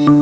BLI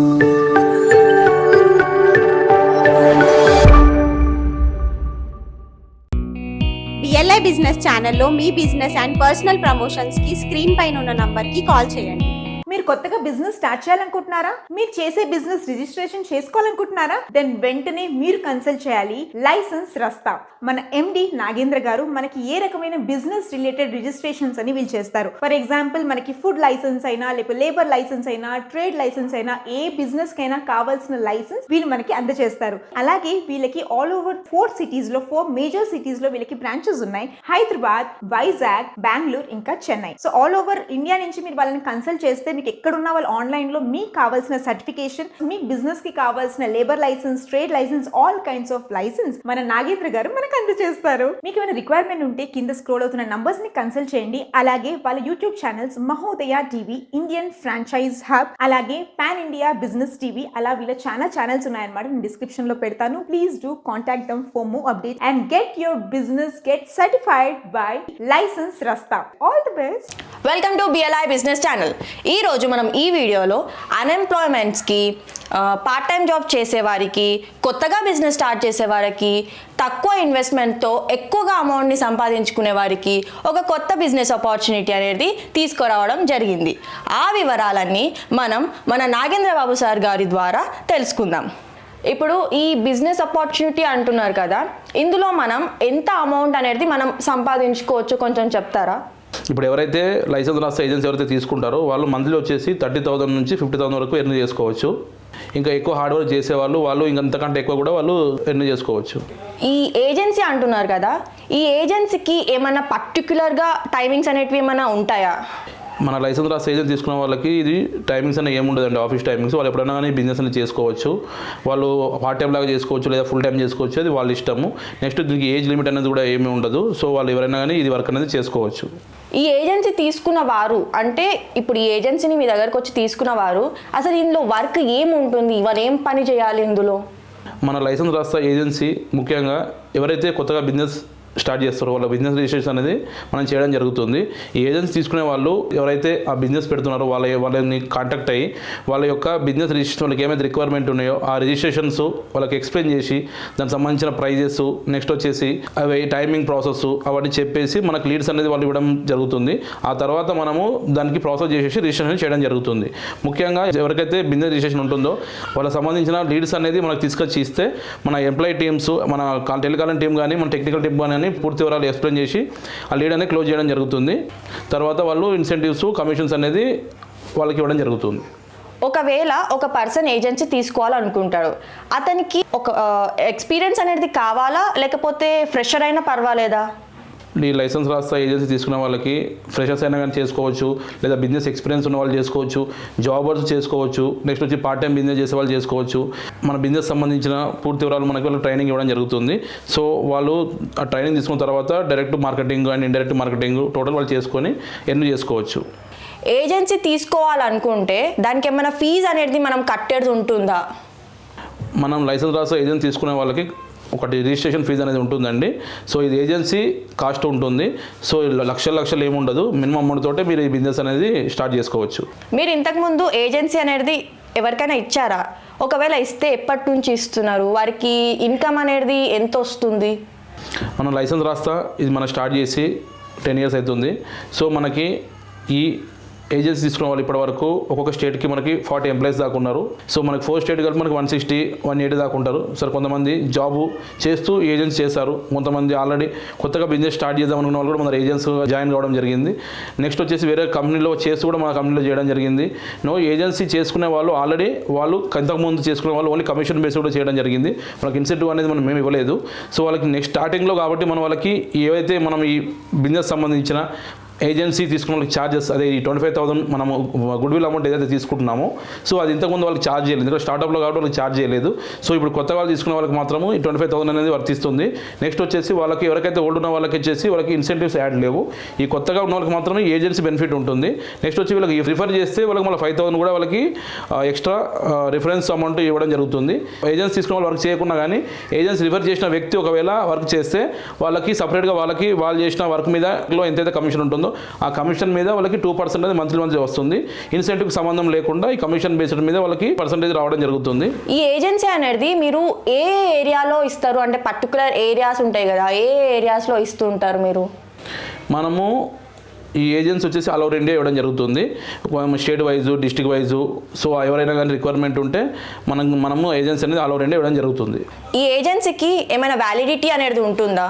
business ఛానల్లో మీ business and personal promotions కి screen పైన ఉన్న నంబర్ కి కాల్ చేయండి. మీరు కొత్తగా బిజినెస్ స్టార్ట్ చేయాలనుకుంటున్నారా? మీరు చేసే బిజినెస్ రిజిస్ట్రేషన్ చేసుకోవాలనుకుంటున్నారా? దెన్ వెంటనే మీరు కన్సల్ట్ చేయాలి లైసెన్స్ రస్తా. మన MD నాగేంద్ర గారు మనకి ఏ రకమైన బిజినెస్ రిలేటెడ్ రిజిస్ట్రేషన్స్ అని వీళ్ళు చేస్తారు. ఫర్ ఎగ్జాంపుల్ మనకి ఫుడ్ లైసెన్స్ అయినా, లేకపోతే లేబర్ లైసెన్స్ అయినా, ట్రేడ్ లైసెన్స్ అయినా, ఏ బిజినెస్ కైనా కావాల్సిన లైసెన్స్ వీళ్ళు మనకి అందజేస్తారు. అలాగే వీళ్ళకి ఆల్ ఓవర్ 4 cities లో 4 మేజర్ సిటీస్ లో వీళ్ళకి బ్రాంచెస్ ఉన్నాయి. హైదరాబాద్, వైజాగ్, బెంగళూరు, ఇంకా Chennai. So all over India నుంచి మీరు వాళ్ళని కన్సల్ట్ చేస్తే మీకు ఎక్కడున్న వాళ్ళు ఆన్లైన్ లో మీకు కావాల్సిన సర్టిఫికేషన్, మీ బిజినెస్ కి కావాల్సిన labour licence, trade licence, all kinds of licence మన నాగేంద్ర గారు మనకు అందజేస్తారు. మీకు ఏమైనా రిక్వైర్మెంట్ ఉంటే కింద స్క్రోల్ అవుతున్న నంబర్స్ ని కన్సల్ట్ చేయండి. అలాగే వాళ్ళ YouTube channels Mahodaya TV, Indian franchise hub, అలాగే పాన్ ఇండియా బిజినెస్ టీవీ, అలా వీళ్ళ చాలా ఛానల్స్ ఉన్నాయన్నమాట. నేను డిస్క్రిప్షన్ లో పెడతాను. Please do contact them for more update and get your business get certified by license Rasta. All the best. Welcome to BLI business channel. ఈ రోజు మనం ఈ వీడియోలో అన్ఎంప్లాయ్మెంట్స్కి, పార్ట్ టైం జాబ్ చేసేవారికి, కొత్తగా బిజినెస్ స్టార్ట్ చేసేవారికి, తక్కువ ఇన్వెస్ట్మెంట్తో ఎక్కువగా అమౌంట్ని సంపాదించుకునే వారికి ఒక కొత్త బిజినెస్ ఆపర్చునిటీ అనేది తీసుకురావడం జరిగింది. ఆ వివరాలన్నీ మనం మన నాగేంద్ర బాబు సార్ గారి ద్వారా తెలుసుకుందాం. ఇప్పుడు ఈ బిజినెస్ ఆపర్చునిటీ అంటున్నారు కదా, ఇందులో మనం ఎంత అమౌంట్ అనేది మనం సంపాదించుకోవచ్చు కొంచెం చెప్తారా? ఇప్పుడు ఎవరైతే లైసెన్స్ రాస్తే ఏజెన్సీ ఎవరైతే తీసుకుంటారో వాళ్ళు మంత్లీ వచ్చేసి 30,000 నుంచి 50,000 వరకు ఎర్న్ చేసుకోవచ్చు. ఇంకా ఎక్కువ హార్డ్ వర్క్ చేసేవాళ్ళు వాళ్ళు ఇంకంతకంటే ఎక్కువ కూడా వాళ్ళు ఎర్న్ చేసుకోవచ్చు. ఈ ఏజెన్సీ అంటున్నారు కదా, ఈ ఏజెన్సీకి ఏమైనా పర్టికులర్గా టైమింగ్స్ అనేటివి ఏమైనా ఉంటాయా? మన లైసెన్స్ రాస్తే ఏజెన్సీ తీసుకున్న వాళ్ళకి ఇది టైమింగ్స్ అనేవి ఏముండదండి. ఆఫీస్ టైమింగ్స్ వాళ్ళు ఎప్పుడైనా కానీ బిజినెస్ అనేది చేసుకోవచ్చు. వాళ్ళు పార్ట్ టైం లాగా చేసుకోవచ్చు లేదా ఫుల్ టైం చేసుకోవచ్చు, అది వాళ్ళ ఇష్టము. నెక్స్ట్ దీనికి ఏజ్ లిమిట్ అనేది కూడా ఏమీ ఉండదు. సో వాళ్ళు ఎవరైనా కానీ ఇది వర్క్ అనేది చేసుకోవచ్చు. ఈ ఏజెన్సీ తీసుకున్న వారు అంటే ఇప్పుడు ఈ ఏజెన్సీని మీ దగ్గరకు వచ్చి తీసుకున్న వారు అసలు ఇందులో వర్క్ ఏముంటుంది, వారు ఏం పని చేయాలి ఇందులో? మన లైసెన్స్ రాస్తా ఏజెన్సీ ముఖ్యంగా ఎవరైతే కొత్తగా బిజినెస్ స్టార్ట్ చేస్తారో వాళ్ళ బిజినెస్ రిజిస్ట్రేషన్ అనేది మనం చేయడం జరుగుతుంది. ఈ ఏజెన్సీ తీసుకునే వాళ్ళు ఎవరైతే ఆ బిజినెస్ పెడుతున్నారో వాళ్ళని కాంటాక్ట్ అయ్యి వాళ్ళ యొక్క బిజినెస్ రిజిస్ట్రేషన్ వాళ్ళకి ఏమైతే రిక్వైర్మెంట్ ఉన్నాయో ఆ రిజిస్ట్రేషన్స్ వాళ్ళకి ఎక్స్ప్లెయిన్ చేసి దానికి సంబంధించిన ప్రైజెస్, నెక్స్ట్ వచ్చేసి అవి టైమింగ్ ప్రాసెస్ అవన్నీ చెప్పేసి మనకు లీడ్స్ అనేది వాళ్ళు ఇవ్వడం జరుగుతుంది. ఆ తర్వాత మనము దానికి ప్రాసెస్ చేసేసి రిజిస్ట్రేషన్ చేయడం జరుగుతుంది. ముఖ్యంగా ఎవరికైతే బిజినెస్ రిజిస్ట్రేషన్ ఉంటుందో వాళ్ళకి సంబంధించిన లీడ్స్ అనేది మనకు తీసుకొచ్చి ఇస్తే మన ఎంప్లాయీ టీమ్స్, మన టెలికాలింగ్ టీం కానీ మన టెక్నికల్ టీం కానీ పూర్తి వివరాలు ఎక్స్ప్లెయిన్ చేసి ఆ లీడ్ అనేది క్లోజ్ చేయడం జరుగుతుంది. తర్వాత వాళ్ళు ఇన్సెంటివ్స్, కమిషన్స్ అనేది వాళ్ళకి ఇవ్వడం జరుగుతుంది. ఒకవేళ ఒక పర్సన్ ఏజెన్సీ తీసుకోవాలనుకుంటాడు, అతనికి ఒక ఎక్స్పీరియన్స్ అనేది కావాలా లేకపోతే ఫ్రెషర్ అయినా పర్వాలేదా? ఈ లైసెన్స్ రాస్తా ఏజెన్సీ తీసుకున్న వాళ్ళకి ఫ్రెషర్స్ అయినా కానీ చేసుకోవచ్చు, లేదా బిజినెస్ ఎక్స్పీరియన్స్ ఉన్న వాళ్ళు చేసుకోవచ్చు, జాబర్స్ చేసుకోవచ్చు, నెక్స్ట్ వచ్చి పార్ట్ టైం బిజినెస్ చేసే వాళ్ళు చేసుకోవచ్చు. మన బిజినెస్ సంబంధించిన పూర్తి వివరాలు మనకి వాళ్ళు ట్రైనింగ్ ఇవ్వడం జరుగుతుంది. సో వాళ్ళు ఆ ట్రైనింగ్ తీసుకున్న తర్వాత direct marketing and indirect marketing total వాళ్ళు చేసుకొని ఎర్న్ చేసుకోవచ్చు. ఏజెన్సీ తీసుకోవాలనుకుంటే దానికి ఏమైనా ఫీజు అనేది మనం కట్టేది ఉంటుందా? మనం లైసెన్స్ రాస్తా ఏజెన్సీ తీసుకునే వాళ్ళకి ఒకటి రిజిస్ట్రేషన్ ఫీజు అనేది ఉంటుందండి. సో ఇది ఏజెన్సీ కాస్ట్ ఉంటుంది. సో లక్షలు ఏముండదు, మినిమం అమౌంట్ తోటే మీరు ఈ బిజినెస్ అనేది స్టార్ట్ చేసుకోవచ్చు. మీరు ఇంతకుముందు ఏజెన్సీ అనేది ఎవరికైనా ఇచ్చారా? ఒకవేళ ఇస్తే ఎప్పటి నుంచి ఇస్తున్నారు? వారికి ఇన్కమ్ అనేది ఎంత వస్తుంది? మనం లైసెన్స్ రాస్తా ఇది మనం స్టార్ట్ చేసి 10 years అవుతుంది. సో మనకి ఈ ఏజెన్సీ తీసుకున్న వాళ్ళు ఇప్పటి వరకు ఒక్కొక్క స్టేట్కి మనకి 40 ఎంప్లాయీస్ దాకా ఉన్నారు. సో మనకి 4 స్టేట్ కలిపి మనకి 160, 180 దాకా ఉంటారు. సార్ కొంతమంది జాబు చేస్తూ ఏజెన్సీ చేస్తారు, కొంతమంది ఆల్రెడీ కొత్తగా బిజినెస్ స్టార్ట్ చేద్దాం అనుకున్న వాళ్ళు కూడా మన ఏజెన్సీ జాయిన్ కావడం జరిగింది. నెక్స్ట్ వచ్చేసి వేరే కంపెనీలో చేస్తూ కూడా మన కంపెనీలో చేయడం జరిగింది. ఏజెన్సీ చేసుకునే వాళ్ళు ఆల్రెడీ వాళ్ళు ఇంతకుముందు చేసుకునే వాళ్ళు ఓన్లీ కమిషన్ బేస్ కూడా చేయడం జరిగింది. మనకి ఇన్సెంటివ్ అనేది మనం మేము ఇవ్వలేదు. సో వాళ్ళకి నెక్స్ట్ స్టార్టింగ్లో కాబట్టి మనం వాళ్ళకి ఏవైతే మనం ఈ బిజినెస్ సంబంధించిన ఏజెన్సీ తీసుకున్న వాళ్ళకి ఛార్జెస్ అదే ఈ 25,000 మనము గుడ్విల్ అమౌంట్ ఏదైతే తీసుకుంటున్నామో సో అది ఇంతకుముందు వాళ్ళకి ఛార్జ్ చేయలేదు, ఎందుకంటే స్టార్టప్లో కాబట్టి వాళ్ళకి ఛార్జ్ చేయలేదు. సో ఇప్పుడు కొత్త వాళ్ళు తీసుకున్న వాళ్ళకి మాత్రము ఈ 25,000 అనేది వర్తిస్తుంది. నెక్స్ట్ వచ్చేసి వాళ్ళకి ఎవరికైతే ఓల్డ్ ఉన్న వాళ్ళకి వచ్చేసి వాళ్ళకి ఇన్సెంటివ్స్ యాడ్ లేవు. ఈ కొత్తగా ఉన్న వాళ్ళకి మాత్రమే ఏజెన్సీ బెనిఫిట్ ఉంటుంది. నెక్స్ట్ వచ్చి వీళ్ళకి రిఫర్ చేస్తే వాళ్ళకి మళ్ళీ 5,000 కూడా వాళ్ళకి ఎక్స్ట్రా రిఫరెన్స్ అమౌంట్ ఇవ్వడం జరుగుతుంది. ఏజెన్సీ తీసుకున్న వాళ్ళు వర్క్ చేయకుండా కానీ ఏజెన్సీ రిఫర్ చేసిన వ్యక్తి ఒకవేళ వర్క్ చేస్తే వాళ్ళకి సపరేట్గా వాళ్ళకి వాళ్ళు చేసిన వర్క్ మీద ఎంతైతే కమిషన్ ఉంటుందో ఉంటుందో ఆ కమిషన్ మీద వాళ్ళకి 2% అనేది మంత్లీ వస్తుంది. ఇన్సెంటివ్కి సంబంధం లేకుండా ఈ కమిషన్ బేస్డ్ మీద వాళ్ళకి పర్సంటేజ్ రావడం జరుగుతుంది. ఈ ఏజెన్సీ అనేది మీరు ఏ ఏరియాలో ఇస్తారు, అంటే పర్టికులర్ ఏరియాస్ ఉంటాయి కదా, ఏ ఏరియాస్లో ఇస్తూ ఉంటారు మీరు? మనము ఈ ఏజెన్సీ వచ్చేసి ఆల్ ఓవర్ ఇండియా ఇవ్వడం జరుగుతుంది, state wise, district wise. So ఎవరైనా కానీ రిక్వైర్మెంట్ ఉంటే మనము ఏజెన్సీ అనేది ఆల్ ఓవర్ ఇండియా ఇవ్వడం జరుగుతుంది. ఈ ఏజెన్సీకి ఏమైనా వ్యాలిడిటీ అనేది ఉంటుందా?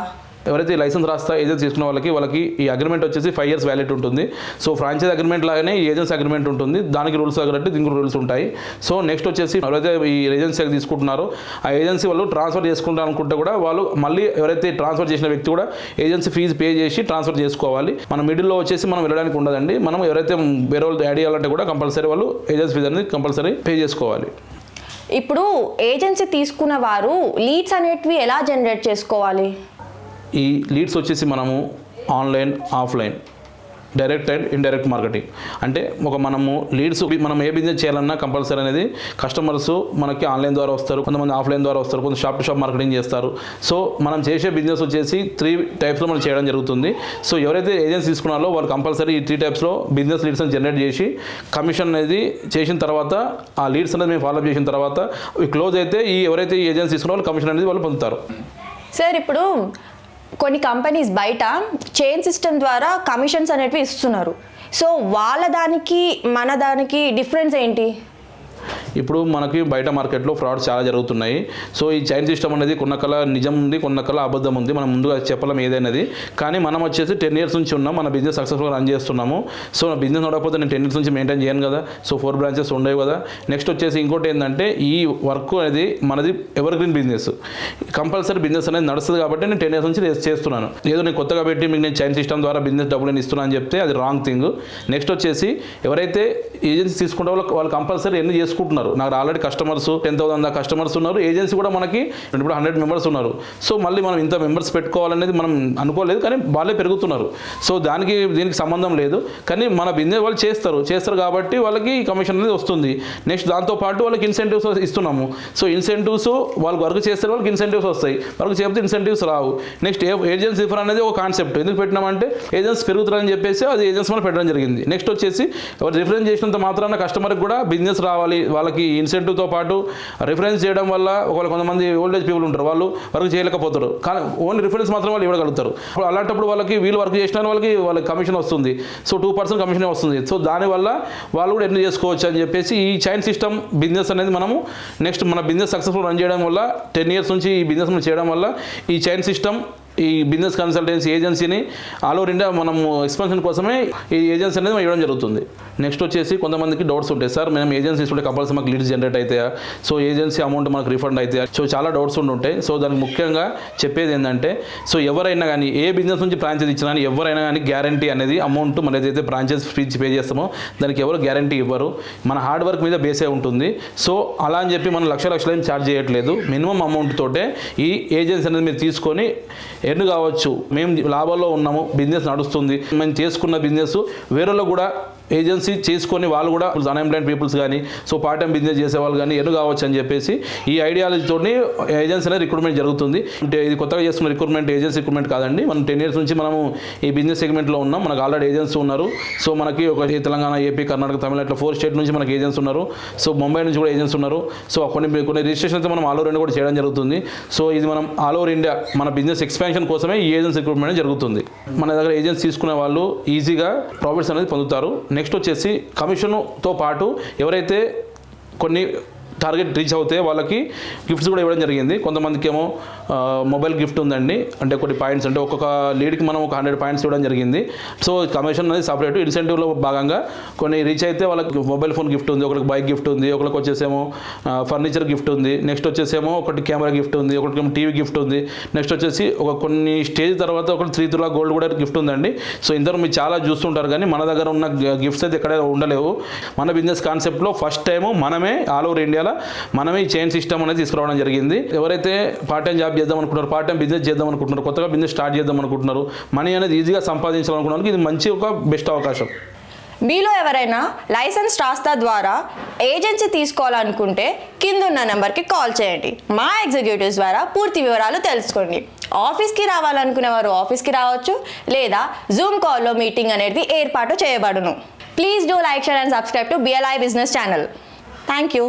ఎవరైతే లైసెన్స్ రాస్తా ఏజెన్సీ తీసుకున్న వాళ్ళకి ఈ అగ్రిమెంట్ వచ్చేసి 5 years వ్యాలిడ్ ఉంటుంది. సో ఫ్రాంచైజ్ అగ్రిమెంట్ లాగానే ఈ ఏజెన్సీ అగ్రిమెంట్ ఉంటుంది, దానికి రూల్స్ తగ్గట్టు దీనికి రూల్స్ ఉంటాయి. సో నెక్స్ట్ వచ్చేసి ఎవరైతే ఈ ఏజెన్సీ తీసుకుంటున్నారో ఆ ఏజెన్సీ వాళ్ళు ట్రాన్స్ఫర్ చేసుకుంటారు అనుకుంటే కూడా వాళ్ళు మళ్ళీ ఎవరైతే ట్రాన్స్ఫర్ చేసిన వ్యక్తి కూడా ఏజెన్సీ ఫీజు పే చేసి ట్రాన్స్ఫర్ చేసుకోవాలి. మన మిడిల్లో వచ్చేసి మనం వెళ్ళడానికి ఉండదండి. మనం ఎవరైతే వేరే వాళ్ళు యాడ్ చేయాలంటే కూడా కంపల్సరీ వాళ్ళు ఏజెన్సీ ఫీజు అనేది కంపల్సరీ పే చేసుకోవాలి. ఇప్పుడు ఏజెన్సీ తీసుకున్న వారు లీడ్స్ అనేటివి ఎలా జనరేట్ చేసుకోవాలి? ఈ లీడ్స్ వచ్చేసి మనము online, offline, direct and indirect marketing అంటే మనము లీడ్స్ మనం ఏ బిజినెస్ చేయాలన్నా కంపల్సరీ అనేది కస్టమర్స్ మనకి ఆన్లైన్ ద్వారా వస్తారు, కొంతమంది ఆఫ్లైన్ ద్వారా వస్తారు, కొంత షాప్ టు షాప్ మార్కెటింగ్ చేస్తారు. సో మనం చేసే బిజినెస్ వచ్చేసి 3 typesలో మనం చేయడం జరుగుతుంది. సో ఎవరైతే ఏజెన్సీ తీసుకున్నారో వాళ్ళు కంపల్సరీ ఈ 3 typesలో బిజినెస్ లీడ్స్ని జనరేట్ చేసి కమిషన్ అనేది చేసిన తర్వాత ఆ లీడ్స్ అనేది మేము ఫాలోఅప్ చేసిన తర్వాత క్లోజ్ అయితే ఎవరైతే ఈ ఏజెన్సీ తీసుకున్నారో వాళ్ళు కమిషన్ అనేది వాళ్ళు పొందుతారు. సార్, ఇప్పుడు కొన్ని కంపెనీస్ బయట చైన్ సిస్టమ్ ద్వారా కమిషన్స్ అనేటివి ఇస్తున్నారు. సో వాళ్ళ దానికి మన దానికి డిఫరెన్స్ ఏంటి? ఇప్పుడు మనకి బయట మార్కెట్లో ఫ్రాడ్స్ చాలా జరుగుతున్నాయి. సో ఈ చైన్ సిస్టమ్ అనేది కొన్నకల నిజం ఉంది, కొన్నకల అబద్ధం ఉంది. మనం ముందుగా చెప్పలేం ఏదైనది. కానీ మనం వచ్చేసి 10 years నుంచి ఉన్నాం, మన బిజినెస్ సక్సెస్ఫుల్గా రన్ చేస్తున్నాము. సో నా బిజినెస్ నడకపోతే నేను 10 years నుంచి మెయింటైన్ చేయను కదా. సో 4 branches ఉండేవి కదా. నెక్స్ట్ వచ్చేసి ఇంకోటి ఏంటంటే ఈ వర్క్ అనేది మనది ever green business, compulsory business అనేది నడుస్తుంది కాబట్టి నేను 10 years నుంచి చేస్తున్నాను. ఏదో నేను కొత్తగా పెట్టి మీకు నేను చైన్ సిస్టమ్ ద్వారా బిజినెస్ డబ్బులు నేను ఇస్తున్నాను అని చెప్తే అది రాంగ్ థింగ్. నెక్స్ట్ వచ్చేసి ఎవరైతే ఏజెన్సీ తీసుకుంటే వాళ్ళు కంపల్సరీ ఎన్ని చేసుకుంటున్నారు. నాకు ఆల్రెడీ కస్టమర్స్ 10,000 కస్టమర్స్ ఉన్నారు. ఏజెన్సీ కూడా మనకి ఇప్పుడు 100 members ఉన్నారు. సో మళ్ళీ మనం ఇంత మెంబర్స్ పెట్టుకోవాలనేది మనం అనుకోలేదు, కానీ వాళ్ళే పెరుగుతున్నారు. సో దీనికి సంబంధం లేదు. కానీ మన బిజినెస్ వాళ్ళు చేస్తారు కాబట్టి వాళ్ళకి కమిషన్ అనేది వస్తుంది. నెక్స్ట్ దాంతోపాటు వాళ్ళకి ఇన్సెంటివ్స్ ఇస్తున్నాము. సో ఇన్సెంటివ్స్ వాళ్ళు వర్క్ చేస్తే వాళ్ళకి ఇన్సెంటివ్స్ వస్తాయి, వర్క్ చేయకపోతే ఇన్సెంటివ్స్ రావు. నెక్స్ట్ ఏజెన్సీ రిఫర్ అనేది ఒక కాన్సెప్ట్ ఎందుకు పెట్టినామంటే ఏజెన్సీ పెరుగుతారని చెప్పేసి అది ఏజెన్సీ మనం పెట్టడం జరిగింది. నెక్స్ట్ వచ్చేసి ఎవరు రిఫరెన్స్ చేసినంత మాత్రాన కస్టమర్కి కూడా బిజినెస్ రావాలి. వాళ్ళకి ఇన్సెంటివ్తో పాటు రిఫరెన్స్ చేయడం వల్ల ఒకవేళ కొంతమంది ఓల్డేజ్ పీపుల్ ఉంటారు, వాళ్ళు వర్క్ చేయలేకపోతారు, కానీ ఓన్లీ రిఫరెన్స్ మాత్రం వాళ్ళు ఇవ్వగలుగుతారు. అలాంటప్పుడు వీళ్ళు వర్క్ చేసినా వాళ్ళకి కమిషన్ వస్తుంది. సో 2% కమిషన్ వస్తుంది. సో దానివల్ల వాళ్ళు కూడా ఎర్న్ చేసుకోవచ్చు అని చెప్పేసి ఈ చైన్ సిస్టమ్ బిజినెస్ అనేది మనము నెక్స్ట్ మన బిజినెస్ సక్సెస్ఫుల్ రన్ చేయడం వల్ల 10 years నుంచి ఈ బిజినెస్ మనం చేయడం వల్ల ఈ చైన్ సిస్టమ్ ఈ బిజినెస్ కన్సల్టెన్సీ ఏజెన్సీని ఆల్ ఓవర్ ఇండియా మనము ఎక్స్పాన్షన్ కోసమే ఈ ఏజెన్సీ అనేది ఇవ్వడం జరుగుతుంది. నెక్స్ట్ వచ్చేసి కొంతమందికి డౌట్స్ ఉంటాయి, సార్ మేము ఏజెన్సీ తీసుకుంటే కంపల్సరీ మాకు లీడ్స్ జనరేట్ అవుతాయా, సో ఏజెన్సీ అమౌంట్ మనకు రీఫండ్ అవుతాయా, సో చాలా డౌట్స్ ఉంటాయి. సో దానికి ముఖ్యంగా చెప్పేది ఏంటంటే సో ఎవరైనా కానీ ఏ బిజినెస్ నుంచి ఫ్రాంచైజ్ ఇచ్చినా కానీ ఎవరైనా కానీ గ్యారంటీ అనేది అమౌంట్ మన ఏదైతే ఫ్రాంచైజ్ ఫీజ్ పే చేస్తామో దానికి ఎవరు గ్యారంటీ ఇవ్వరు. మన హార్డ్ వర్క్ మీద బేసే ఉంటుంది. సో అలా అని చెప్పి మనం లక్షలు ఏం ఛార్జ్ చేయట్లేదు. మినిమం అమౌంట్ తోటే ఈ ఏజెన్సీ అనేది మీరు తీసుకొని ఎర్న్ కావచ్చు. మేము లాభాల్లో ఉన్నాము, బిజినెస్ నడుస్తుంది, మేము చేసుకున్న బిజినెస్ వేరేలో కూడా ఏజెన్సీ చేసుకొని వాళ్ళు కూడా అన్ఎంప్లాయిడ్ పీపుల్స్ కానీ సో పార్ట్ టైం బిజినెస్ చేసే వాళ్ళు కానీ ఎన్ను కావచ్చు అని చెప్పేసి ఈ ఐడియాలజీతో ఏజెన్సీ అనేది రిక్రూట్మెంట్ జరుగుతుంది. అంటే ఇది కొత్తగా చేస్తున్న రిక్రూట్మెంట్ ఏజెన్సీ రిక్రూట్మెంట్ కాదండి. మనం 10 years నుంచి మనము ఈ బిజినెస్ సెగ్మెంట్లో ఉన్నాం. మనకు ఆల్రెడీ ఏజెన్సీ ఉన్నారు. సో మనకి ఒక తెలంగాణ, ఏపీ, కర్ణాటక, తమిళ ఇట్లా 4 states నుంచి మనకి ఏజెన్సీ ఉన్నారు. సో ముంబై నుంచి కూడా ఏజెన్సీ ఉన్నారు. సో కొన్ని రిజిస్ట్రేషన్ అయితే మనం ఆల్ ఓవర్ ఇండియా కూడా చేయడం జరుగుతుంది. సో ఇది మనం ఆల్ ఓవర్ ఇండియా మన బిజినెస్ ఎక్స్పాన్షన్ కోసమే ఈ ఏజెన్సీ రిక్రూట్మెంట్ జరుగుతుంది. మన దగ్గర ఏజెన్సీ తీసుకునే వాళ్ళు ఈజీగా ప్రాఫిట్స్ అనేది పొందుతారు. నెక్స్ట్ వచ్చేసి కమిషన్తో పాటు ఎవరైతే కొన్ని టార్గెట్ రీచ్ అవుతే వాళ్ళకి గిఫ్ట్స్ కూడా ఇవ్వడం జరిగింది. కొంతమందికి ఏమో మొబైల్ గిఫ్ట్ ఉందండి, అంటే కొన్ని పాయింట్స్ అంటే ఒక్కొక్క లీడ్కి మనం ఒక 100 points ఇవ్వడం జరిగింది. సో కమిషన్ అనేది సపరేట్. ఇన్సెంటివ్లో భాగంగా కొన్ని రీచ్ అయితే వాళ్ళకి మొబైల్ ఫోన్ గిఫ్ట్ ఉంది, ఒకరికి బైక్ గిఫ్ట్ ఉంది, ఒకరికి వచ్చేసేమో ఫర్నిచర్ గిఫ్ట్ ఉంది, నెక్స్ట్ వచ్చేసేమో ఒకటి కెమెరా గిఫ్ట్ ఉంది, ఒకరికి టీవీ గిఫ్ట్ ఉంది, నెక్స్ట్ వచ్చేసి కొన్ని స్టేజ్ తర్వాత ఒకటి 3 తులా గోల్డ్ కూడా గిఫ్ట్ ఉందండి. సో ఇందరూ మీరు చాలా చూస్తుంటారు, కానీ మన దగ్గర ఉన్న గిఫ్ట్స్ అయితే ఎక్కడ ఉండలేవు. మన బిజినెస్ కాన్సెప్ట్లో ఫస్ట్ టైము మనమే ఆల్ ఓవర్ ఇండియాలో మనమే ఈ చైన్ సిస్టమ్ అనేది తీసుకురావడం జరిగింది. ఎవరైతే పార్ట్ టైం జాబ్ చేద్దాం అనుకుంటున్నారు, పార్ట్ టైం బిజినెస్ చేద్దాం అనుకుంటున్నారు, కొత్తగా బిజినెస్ స్టార్ట్ చేద్దాం అనుకుంటున్నారు, మనీ అనేది ఈజీగా సంపాదించాలనుకున్నారు, ఇది మంచి ఒక బెస్ట్ అవకాశం. మీలో ఎవరైనా లైసెన్స్ రాస్తా ద్వారా ఏజెన్సీ తీసుకోవాలనుకుంటే కిందున్న నెంబర్కి కాల్ చేయండి. మా ఎగ్జిక్యూటివ్స్ ద్వారా పూర్తి వివరాలు తెలుసుకోండి. ఆఫీస్కి రావాలనుకునేవారు ఆఫీస్కి రావచ్చు, లేదా జూమ్ కాల్లో మీటింగ్ అనేది ఏర్పాటు చేయబడును. Please do like, share and subscribe to BLI business channel. Thank you.